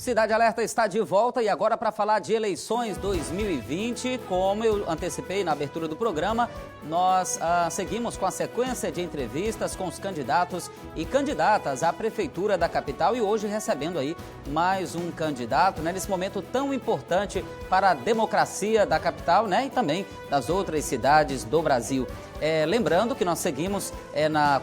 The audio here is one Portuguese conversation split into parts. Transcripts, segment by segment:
Cidade Alerta está de volta e agora para falar de eleições 2020. Como eu antecipei na abertura do programa, nós seguimos com a sequência de entrevistas com os candidatos e candidatas à Prefeitura da capital e hoje recebendo aí mais um candidato, nesse momento tão importante para a democracia da capital, e também das outras cidades do Brasil. Lembrando que nós seguimos,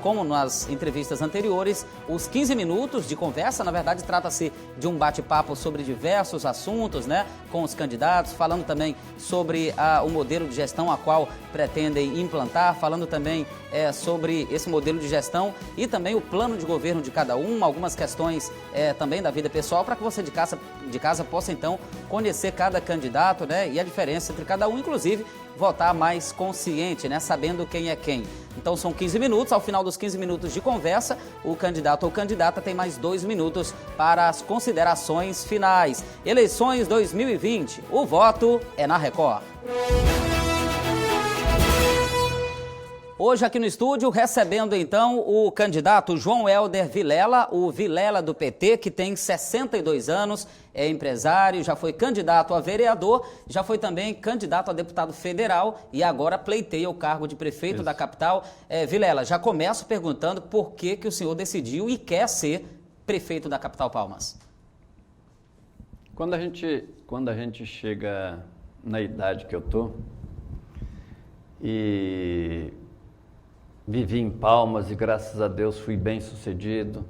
como nas entrevistas anteriores, os 15 minutos de conversa. Na verdade, trata-se de um bate-papo sobre diversos assuntos, com os candidatos, falando também sobre o modelo de gestão a qual pretendem implantar, falando também sobre esse modelo de gestão e também o plano de governo de cada um, algumas questões também da vida pessoal, para que você de casa possa, então, conhecer cada candidato, e a diferença entre cada um, inclusive, votar mais consciente, sabendo quem é quem. Então são 15 minutos, ao final dos 15 minutos de conversa, o candidato ou candidata tem mais 2 minutos para as considerações finais. Eleições 2020, o voto é na Record. Hoje aqui no estúdio, recebendo então o candidato João Helder Vilela, o Vilela do PT, que tem 62 anos, é empresário, já foi candidato a vereador, já foi também candidato a deputado federal e agora pleiteia o cargo de prefeito da capital. Vilela, já começo perguntando por que o senhor decidiu e quer ser prefeito da capital Palmas. Quando a gente chega na idade que eu tô e vivi em Palmas e, graças a Deus, fui bem sucedido.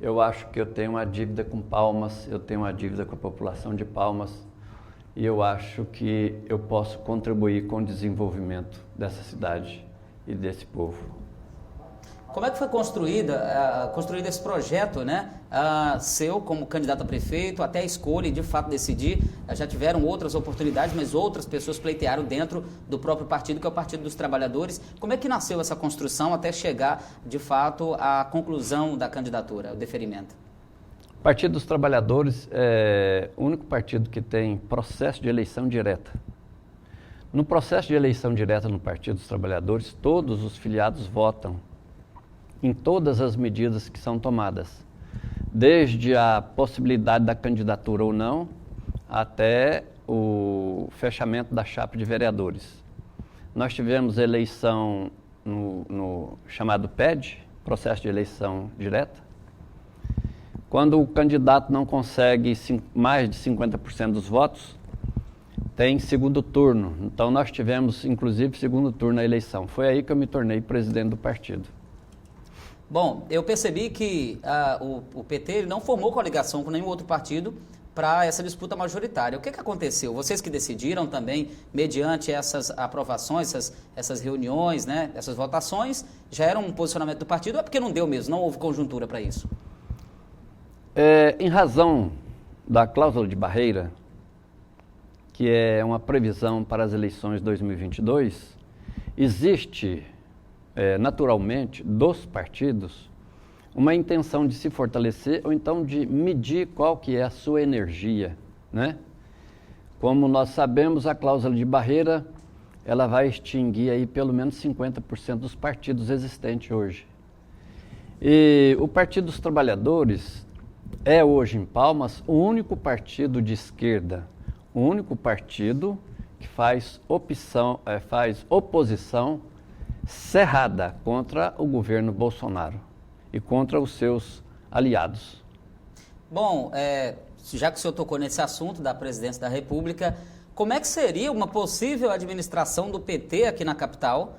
Eu acho que eu tenho uma dívida com Palmas, eu tenho uma dívida com a população de Palmas e eu acho que eu posso contribuir com o desenvolvimento dessa cidade e desse povo. Como é que foi construído esse projeto, seu como candidato a prefeito, até a escolha e de fato decidir? Já tiveram outras oportunidades, mas outras pessoas pleitearam dentro do próprio partido, que é o Partido dos Trabalhadores. Como é que nasceu essa construção até chegar, de fato, à conclusão da candidatura, o deferimento? O Partido dos Trabalhadores é o único partido que tem processo de eleição direta. No processo de eleição direta no Partido dos Trabalhadores, todos os filiados votam em todas as medidas que são tomadas, desde a possibilidade da candidatura ou não, até o fechamento da chapa de vereadores. Nós tivemos eleição no chamado PED, processo de eleição direta, quando o candidato não consegue mais de 50% dos votos, tem segundo turno. Então nós tivemos, inclusive, segundo turno na eleição. Foi aí que eu me tornei presidente do partido. Bom, eu percebi que o PT não formou coligação com nenhum outro partido para essa disputa majoritária. O que aconteceu? Vocês que decidiram também, mediante essas aprovações, essas reuniões, essas votações, já era um posicionamento do partido ou é porque não deu mesmo, não houve conjuntura para isso? Em razão da cláusula de barreira, que é uma previsão para as eleições de 2022, existe naturalmente, dos partidos, uma intenção de se fortalecer ou então de medir qual que é a sua energia, Como nós sabemos, a cláusula de barreira, ela vai extinguir aí pelo menos 50% dos partidos existentes hoje. E o Partido dos Trabalhadores é hoje em Palmas o único partido de esquerda, o único partido que faz oposição cerrada contra o governo Bolsonaro e contra os seus aliados. Bom, já que o senhor tocou nesse assunto da presidência da República, como é que seria uma possível administração do PT aqui na capital,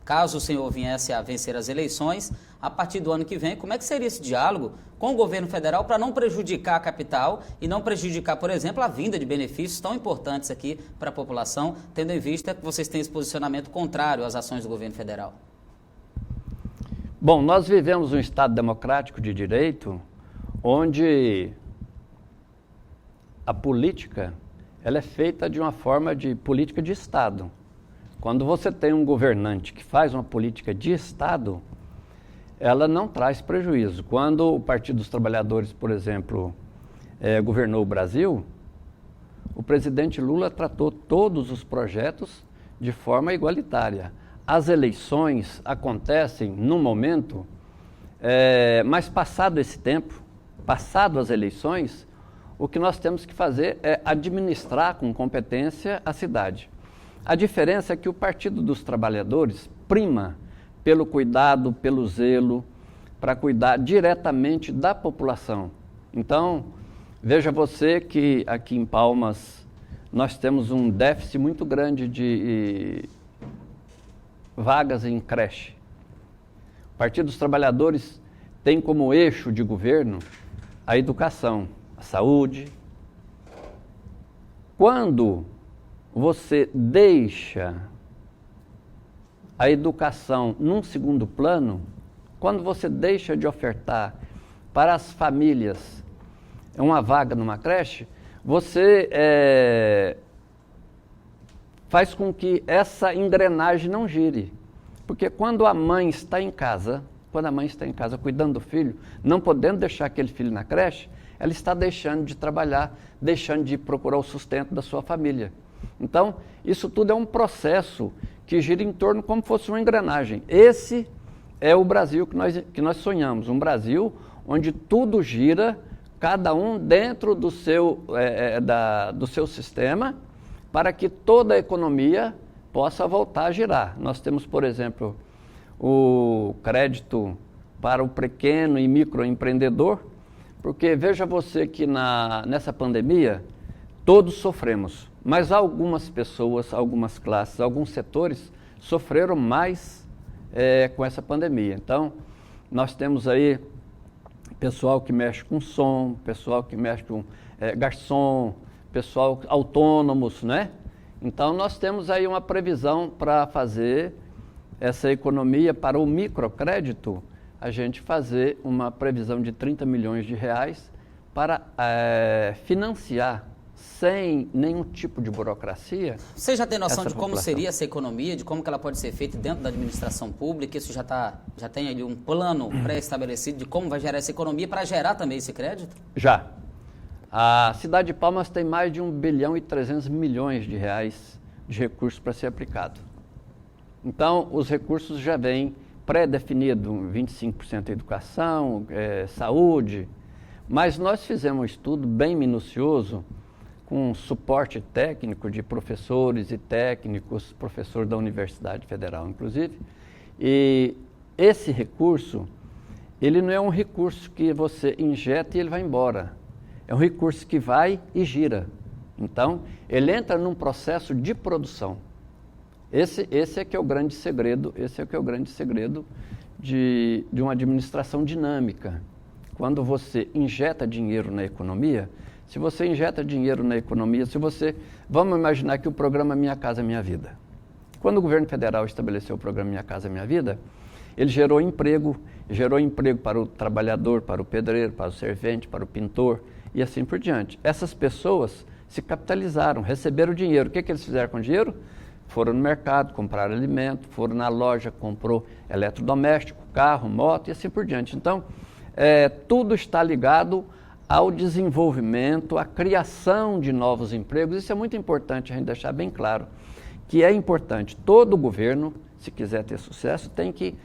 caso o senhor viesse a vencer as eleições, a partir do ano que vem? Como é que seria esse diálogo com o governo federal para não prejudicar a capital e não prejudicar, por exemplo, a vinda de benefícios tão importantes aqui para a população, tendo em vista que vocês têm esse posicionamento contrário às ações do governo federal? Bom, nós vivemos um Estado democrático de direito onde a política ela é feita de uma forma de política de Estado. Quando você tem um governante que faz uma política de Estado, ela não traz prejuízo. Quando o Partido dos Trabalhadores, por exemplo, governou o Brasil, o presidente Lula tratou todos os projetos de forma igualitária. As eleições acontecem num momento, mas passado esse tempo, passado as eleições, o que nós temos que fazer é administrar com competência a cidade. A diferença é que o Partido dos Trabalhadores prima pelo cuidado, pelo zelo, para cuidar diretamente da população. Então, veja você que aqui em Palmas nós temos um déficit muito grande de vagas em creche. O Partido dos Trabalhadores tem como eixo de governo a educação, a saúde. Quando você deixa a educação num segundo plano, quando você deixa de ofertar para as famílias uma vaga numa creche, você faz com que essa engrenagem não gire. Porque quando a mãe está em casa, cuidando do filho, não podendo deixar aquele filho na creche, ela está deixando de trabalhar, deixando de procurar o sustento da sua família. Então, isso tudo é um processo que gira em torno como se fosse uma engrenagem. Esse é o Brasil que nós sonhamos, um Brasil onde tudo gira, cada um dentro do seu sistema, para que toda a economia possa voltar a girar. Nós temos, por exemplo, o crédito para o pequeno e microempreendedor, porque veja você que nessa pandemia todos sofremos, mas algumas pessoas, algumas classes, alguns setores sofreram mais com essa pandemia. Então, nós temos aí pessoal que mexe com som, pessoal que mexe com garçom, pessoal autônomos, né? Então, nós temos aí uma previsão para fazer essa economia para o microcrédito, a gente fazer uma previsão de 30 milhões de reais para financiar sem nenhum tipo de burocracia. Você já tem noção de como seria essa economia, de como que ela pode ser feita dentro da administração pública? Isso já tem ali um plano pré-estabelecido de como vai gerar essa economia para gerar também esse crédito? Já. A cidade de Palmas tem mais de 1 bilhão e 300 milhões de reais de recursos para ser aplicado. Então, os recursos já vêm pré-definidos, 25% educação, saúde, mas nós fizemos um estudo bem minucioso com suporte técnico de professores e técnicos, professor da Universidade Federal, inclusive, e esse recurso, ele não é um recurso que você injeta e ele vai embora. É um recurso que vai e gira. Então, ele entra num processo de produção. Esse é que é o grande segredo, de uma administração dinâmica. Quando você injeta dinheiro na economia, se você injeta dinheiro na economia, vamos imaginar que o programa Minha Casa Minha Vida. Quando o governo federal estabeleceu o programa Minha Casa Minha Vida, ele gerou emprego para o trabalhador, para o pedreiro, para o servente, para o pintor e assim por diante. Essas pessoas se capitalizaram, receberam dinheiro. O que eles fizeram com o dinheiro? Foram no mercado, compraram alimento, foram na loja, comprou eletrodoméstico, carro, moto e assim por diante. Então, tudo está ligado ao desenvolvimento, à criação de novos empregos. Isso é muito importante a gente deixar bem claro, que é importante. Todo governo, se quiser ter sucesso, tem que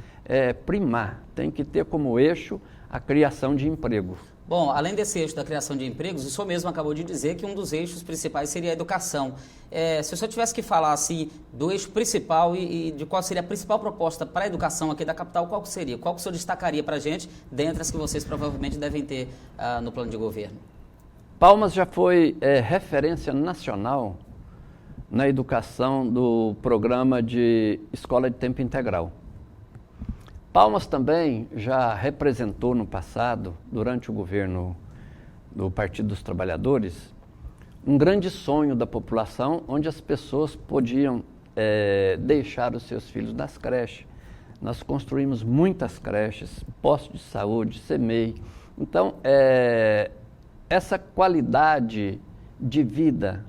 primar, tem que ter como eixo a criação de emprego. Bom, além desse eixo da criação de empregos, o senhor mesmo acabou de dizer que um dos eixos principais seria a educação. Se o senhor tivesse que falar assim, do eixo principal e de qual seria a principal proposta para a educação aqui da capital, qual que seria? Qual que o senhor destacaria para a gente, dentre as que vocês provavelmente devem ter no plano de governo? Palmas já foi referência nacional na educação do programa de escola de tempo integral. Palmas também já representou no passado, durante o governo do Partido dos Trabalhadores, um grande sonho da população, onde as pessoas podiam deixar os seus filhos nas creches. Nós construímos muitas creches, postos de saúde, CEMEI. Então, essa qualidade de vida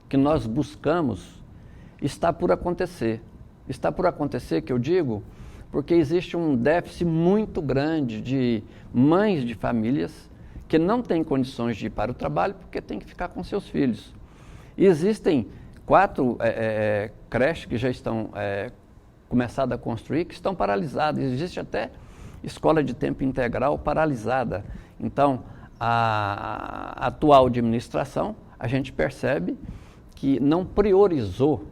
que nós buscamos está por acontecer. Está por acontecer, que eu digo, porque existe um déficit muito grande de mães de famílias que não têm condições de ir para o trabalho porque tem que ficar com seus filhos. E existem 4 creches que já estão começadas a construir, que estão paralisadas. Existe até escola de tempo integral paralisada. Então, a atual administração, a gente percebe que não priorizou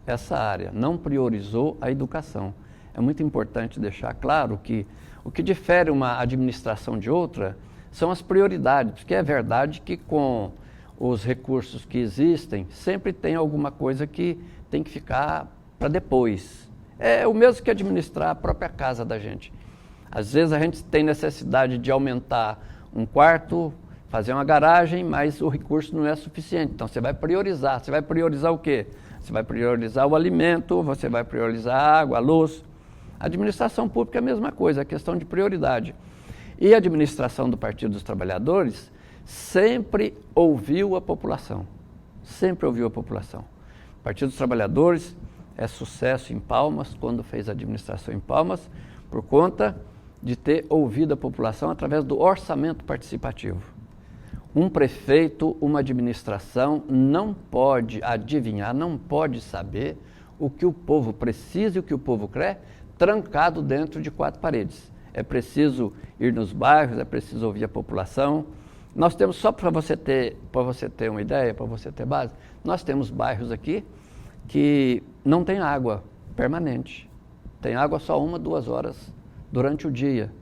essa área, não priorizou a educação. É muito importante deixar claro que o que difere uma administração de outra são as prioridades, porque é verdade que com os recursos que existem, sempre tem alguma coisa que tem que ficar para depois. É o mesmo que administrar a própria casa da gente. Às vezes a gente tem necessidade de aumentar um quarto, fazer uma garagem, mas o recurso não é suficiente. Então você vai priorizar. Você vai priorizar o quê? Você vai priorizar o alimento, você vai priorizar a água, a luz. A administração pública é a mesma coisa, é questão de prioridade. E a administração do Partido dos Trabalhadores sempre ouviu a população. Sempre ouviu a população. O Partido dos Trabalhadores é sucesso em Palmas, quando fez a administração em Palmas, por conta de ter ouvido a população através do orçamento participativo. Um prefeito, uma administração não pode adivinhar, não pode saber o que o povo precisa e o que o povo quer, trancado dentro de 4 paredes. É preciso ir nos bairros, é preciso ouvir a população. Nós temos, só para você ter uma ideia, para você ter base, nós temos bairros aqui que não tem água permanente. Tem água só 1, 2 horas durante o dia.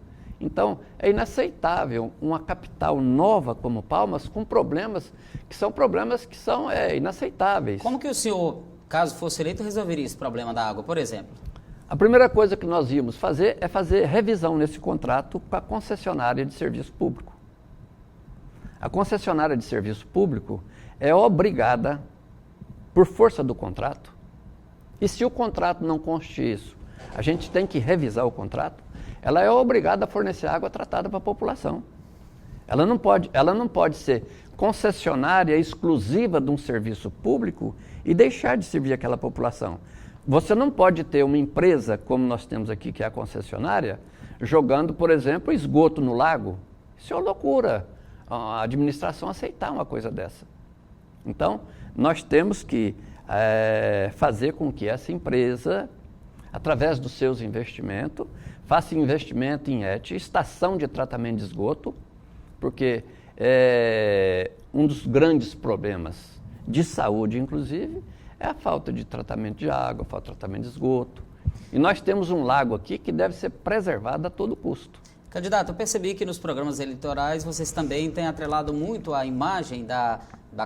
Então, é inaceitável uma capital nova como Palmas com problemas que são inaceitáveis. Como que o senhor, caso fosse eleito, resolveria esse problema da água, por exemplo? A primeira coisa que nós íamos fazer é fazer revisão nesse contrato com a concessionária de serviço público. A concessionária de serviço público é obrigada, por força do contrato, e se o contrato não conste isso, a gente tem que revisar o contrato, ela é obrigada a fornecer água tratada para a população. Ela não pode ser concessionária exclusiva de um serviço público e deixar de servir aquela população. Você não pode ter uma empresa, como nós temos aqui, que é a concessionária, jogando, por exemplo, esgoto no lago. Isso é uma loucura, a administração aceitar uma coisa dessa. Então, nós temos que fazer com que essa empresa, através dos seus investimentos, faça investimento em estação de tratamento de esgoto, porque um dos grandes problemas de saúde, inclusive, é a falta de tratamento de água, a falta de tratamento de esgoto. E nós temos um lago aqui que deve ser preservado a todo custo. Candidato, eu percebi que nos programas eleitorais vocês também têm atrelado muito a imagem da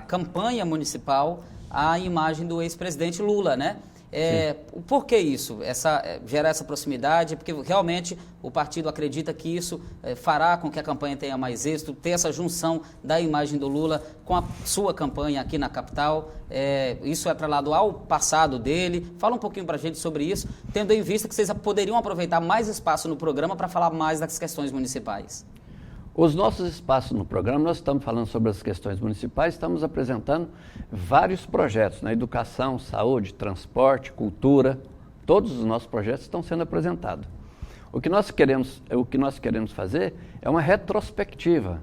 campanha municipal à imagem do ex-presidente Lula, né? Por que isso? Gera essa proximidade? Porque realmente o partido acredita que isso fará com que a campanha tenha mais êxito, ter essa junção da imagem do Lula com a sua campanha aqui na capital. Isso é atrelado ao passado dele. Fala um pouquinho para a gente sobre isso, tendo em vista que vocês poderiam aproveitar mais espaço no programa para falar mais das questões municipais. Os nossos espaços no programa, nós estamos falando sobre as questões municipais, estamos apresentando vários projetos na educação, saúde, transporte, cultura. Todos os nossos projetos estão sendo apresentados. O que nós queremos fazer é uma retrospectiva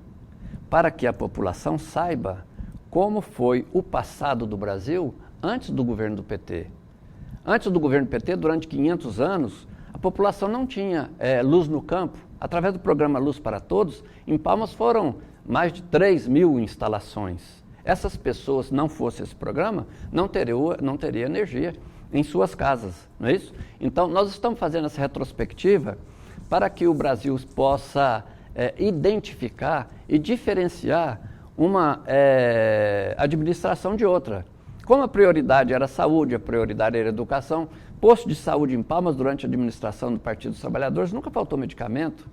para que a população saiba como foi o passado do Brasil antes do governo do PT. Antes do governo do PT, durante 500 anos, a população não tinha luz no campo. Através do programa Luz para Todos, em Palmas foram mais de 3.000 instalações. Essas pessoas, não fosse esse programa, não teria energia em suas casas, não é isso? Então, nós estamos fazendo essa retrospectiva para que o Brasil possa identificar e diferenciar uma administração de outra. Como a prioridade era a saúde, a prioridade era a educação, posto de saúde em Palmas, durante a administração do Partido dos Trabalhadores, nunca faltou medicamento.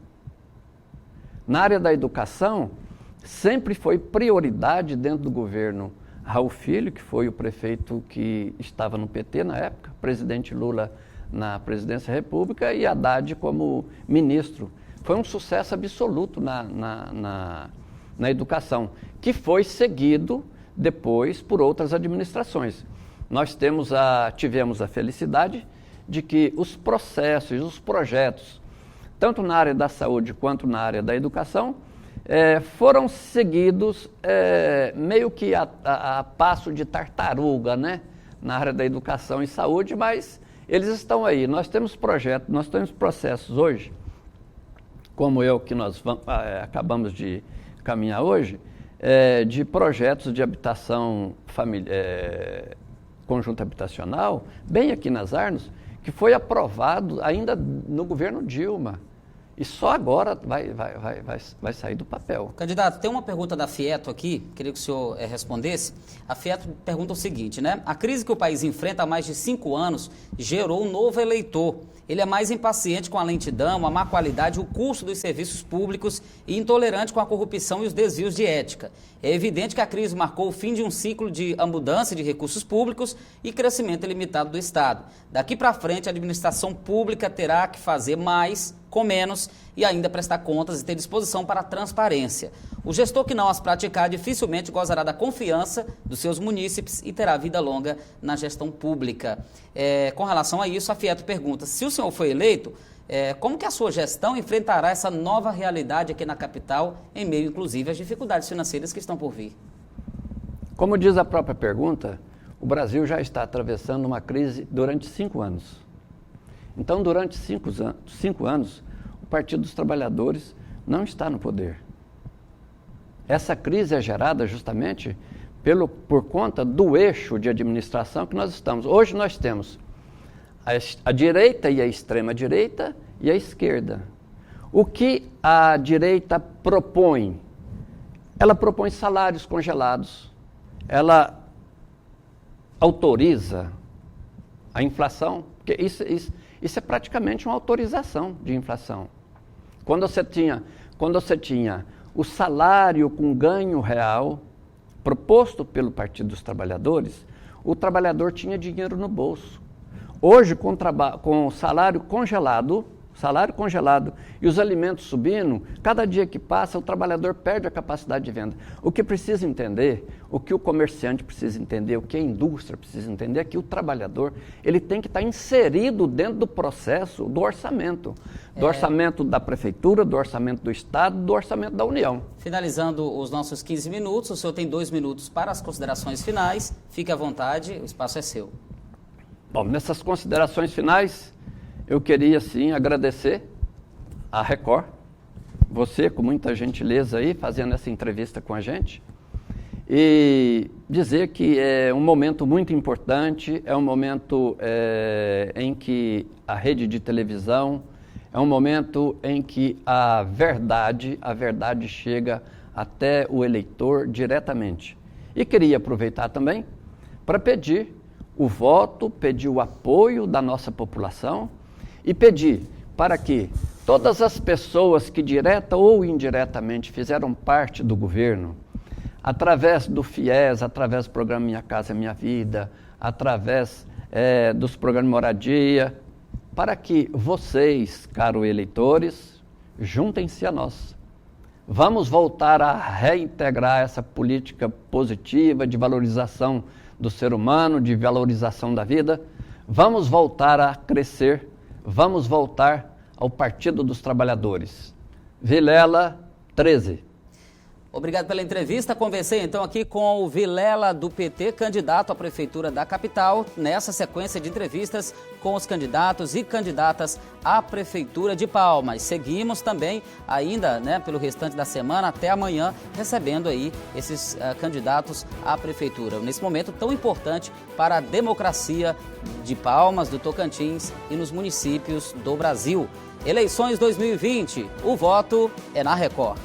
Na área da educação, sempre foi prioridade dentro do governo Raul Filho, que foi o prefeito que estava no PT na época, presidente Lula na presidência da República e Haddad como ministro. Foi um sucesso absoluto na educação, que foi seguido depois por outras administrações. Nós tivemos a felicidade de que os processos, os projetos, tanto na área da saúde quanto na área da educação, foram seguidos meio que a passo de tartaruga, né? Na área da educação e saúde, mas eles estão aí. Nós temos projetos, nós temos processos hoje como eu, que nós acabamos de caminhar hoje, de projetos de habitação conjunto habitacional, bem aqui nas Arnos, que foi aprovado ainda no governo Dilma. E só agora vai sair do papel. Candidato, tem uma pergunta da Fieto aqui, queria que o senhor respondesse. A Fieto pergunta o seguinte, né? A crise que o país enfrenta há mais de 5 anos gerou um novo eleitor. Ele é mais impaciente com a lentidão, a má qualidade, o custo dos serviços públicos e intolerante com a corrupção e os desvios de ética. É evidente que a crise marcou o fim de um ciclo de abundância de recursos públicos e crescimento ilimitado do Estado. Daqui para frente, a administração pública terá que fazer mais com menos e ainda prestar contas e ter disposição para a transparência. O gestor que não as praticar dificilmente gozará da confiança dos seus munícipes e terá vida longa na gestão pública. Com relação a isso, a Fieto pergunta, se o senhor foi eleito, como que a sua gestão enfrentará essa nova realidade aqui na capital, em meio, inclusive, às dificuldades financeiras que estão por vir? Como diz a própria pergunta, o Brasil já está atravessando uma crise durante 5 anos. Então, durante 5 anos, o Partido dos Trabalhadores não está no poder. Essa crise é gerada justamente por conta do eixo de administração que nós estamos. Hoje nós temos a direita e a extrema-direita e a esquerda. O que a direita propõe? Ela propõe salários congelados, ela autoriza a inflação, porque isso é praticamente uma autorização de inflação. Quando você tinha o salário com ganho real proposto pelo Partido dos Trabalhadores, o trabalhador tinha dinheiro no bolso. Hoje, com o salário congelado e os alimentos subindo, cada dia que passa o trabalhador perde a capacidade de venda. O que precisa entender, o que o comerciante precisa entender, o que a indústria precisa entender é que o trabalhador ele tem que estar inserido dentro do processo do orçamento. Do orçamento da prefeitura, do orçamento do Estado, do orçamento da União. Finalizando os nossos 15 minutos, o senhor tem 2 minutos para as considerações finais. Fique à vontade, o espaço é seu. Bom, nessas considerações finais, eu queria, sim, agradecer à Record, você com muita gentileza aí, fazendo essa entrevista com a gente, e dizer que é um momento muito importante, é um momento em que a rede de televisão, é um momento em que a verdade chega até o eleitor diretamente. E queria aproveitar também para pedir o voto, pedir o apoio da nossa população e pedir para que todas as pessoas que direta ou indiretamente fizeram parte do governo, através do FIES, através do programa Minha Casa Minha Vida, através dos programas de moradia, para que vocês, caros eleitores, juntem-se a nós. Vamos voltar a reintegrar essa política positiva de valorização do ser humano, de valorização da vida. Vamos voltar a crescer, vamos voltar ao Partido dos Trabalhadores. Vilela 13. Obrigado pela entrevista. Conversei então aqui com o Vilela do PT, candidato à Prefeitura da capital, nessa sequência de entrevistas com os candidatos e candidatas à Prefeitura de Palmas. Seguimos também ainda, pelo restante da semana até amanhã, recebendo aí esses candidatos à Prefeitura. Nesse momento tão importante para a democracia de Palmas, do Tocantins e nos municípios do Brasil. Eleições 2020, o voto é na Record.